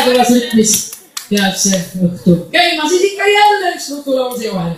kuidas ütles, teab see õhtu käima, siis ikka jälle üks nutulause vahel.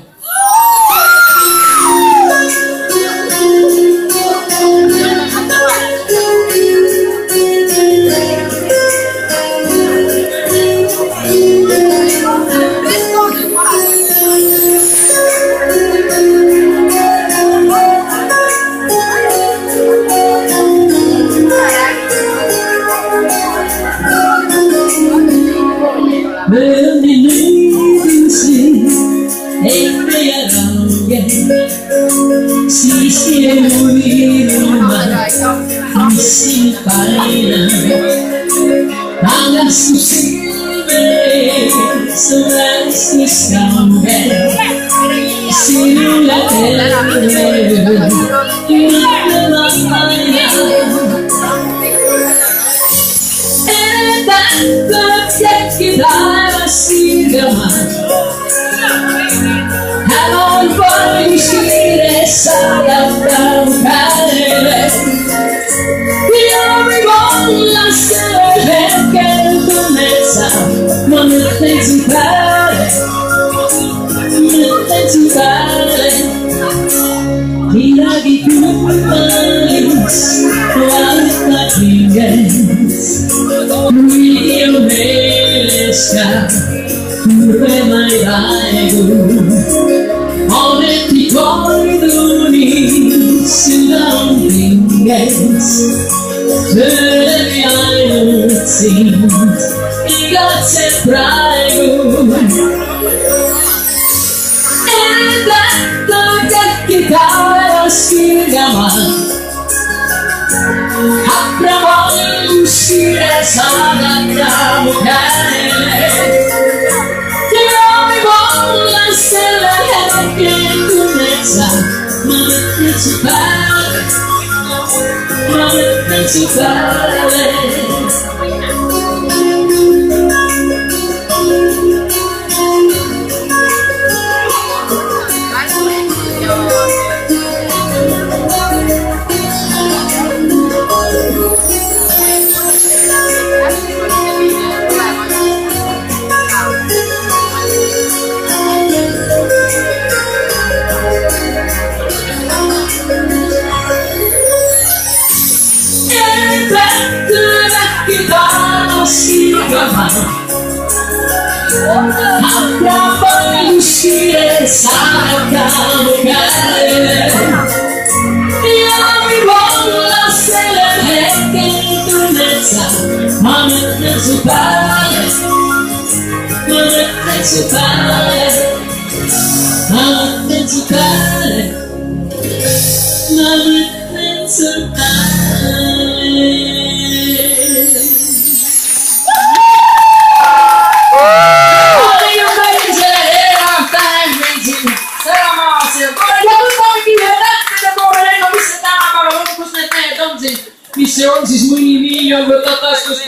Sisi rumah isi painan tangan susilbe selasi sampai silulah kita masih gaman Hamon polisi sayap dan kare Biar bola sehekan tumesa Menentu kare Lagi kumalis Wala tinggas Rio Melesca Pure mai raigo Oneti koiduni Sudah tinggas Terlebi ainutsin Igat se praigo Kita sirgaman Apraman sire sangat kamu kare Kami bola selahan ketunesa Mametnya supaya Mametnya supaya Apa usire sangat kamu kare Yang bola selahan ketunesa Mametnya supaya Mametnya supaya Mametnya supaya Mametnya supaya